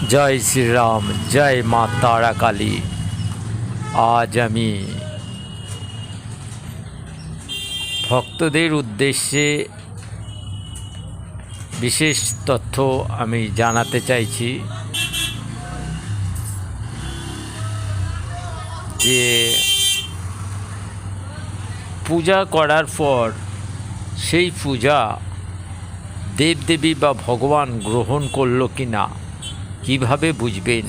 জয় শ্রীরাম, জয় মা তারা কালী। আজ আমি ভক্তদের উদ্দেশ্যে বিশেষ তথ্য আমি জানাতে চাইছি যে পূজা করার পর সেই পূজা দেবদেবী বা ভগবান গ্রহণ করলো কি না কীভাবে বুঝবেন,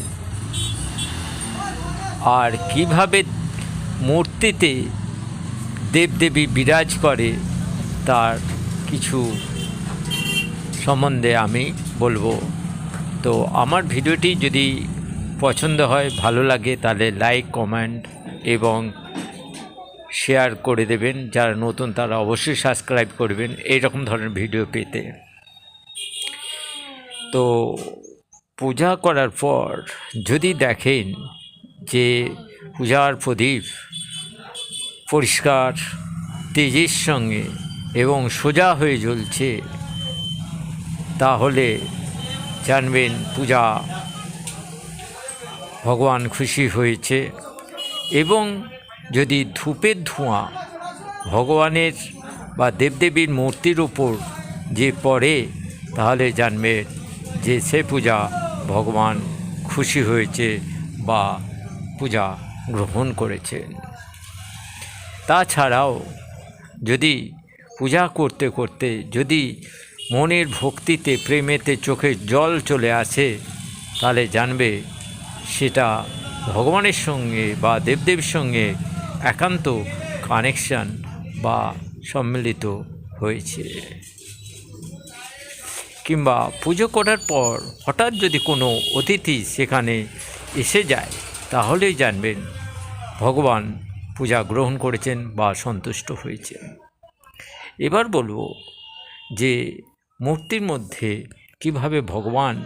আর কিভাবে মূর্তিতে দেবদেবী বিরাজ করে তার কিছু সম্বন্ধে আমি বলবো। তো আমার ভিডিওটি যদি পছন্দ হয়, ভালো লাগে, তাহলে লাইক, কমেন্ট এবং শেয়ার করে দেবেন। যারা নতুন তারা অবশ্যই সাবস্ক্রাইব করবেন এই রকম ধরনের ভিডিও পেতে। তো পূজা করার পর যদি দেখেন যে পূজার প্রদীপ পরিষ্কার তেজের সঙ্গে এবং সোজা হয়ে জ্বলছে, তাহলে জানবেন পূজা ভগবান খুশি হয়েছে। এবং যদি ধূপের ধোঁয়া ভগবানের বা দেবদেবীর মূর্তির উপর যে পড়ে, তাহলে জানবেন যে সে পূজা ভগবান খুশি হয়েছে বা পূজা গ্রহণ করেছেন। তাছাড়াও যদি পূজা করতে করতে যদি মনের ভক্তিতে প্রেমেতে চোখে জল চলে আসে, তাহলে জানবে সেটা ভগবানের সঙ্গে বা দেবদেবীর সঙ্গে একান্ত কানেকশান বা সম্মিলিত হয়েছে। কিংবা পুজো করার পর হঠাৎ যদি কোনো অতিথি সেখানে এসে যায়, তাহলেই জানবেন ভগবান পূজা গ্রহণ করেছেন বা সন্তুষ্ট হয়েছেন। এবার বলবো যে মূর্তির মধ্যে কিভাবে ভগবান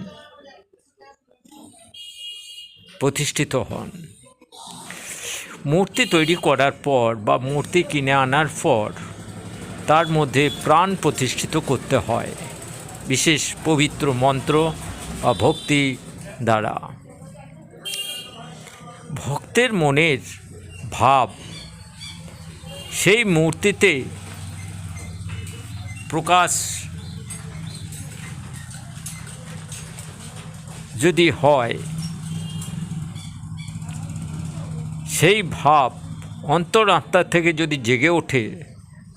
প্রতিষ্ঠিত হন। মূর্তি তৈরি করার পর বা মূর্তি কিনে আনার পর তার মধ্যে প্রাণ প্রতিষ্ঠিত করতে হয় বিশেষ পবিত্র মন্ত্র বা ভক্তি দ্বারা। ভক্তের মনের ভাব সেই মূর্তিতে প্রকাশ যদি হয়, সেই ভাব অন্তরাত্মা থেকে যদি জেগে ওঠে,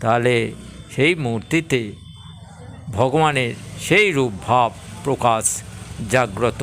তাহলে সেই মূর্তিতে ভগবানের সেই রূপ ভাব প্রকাশ জাগ্রত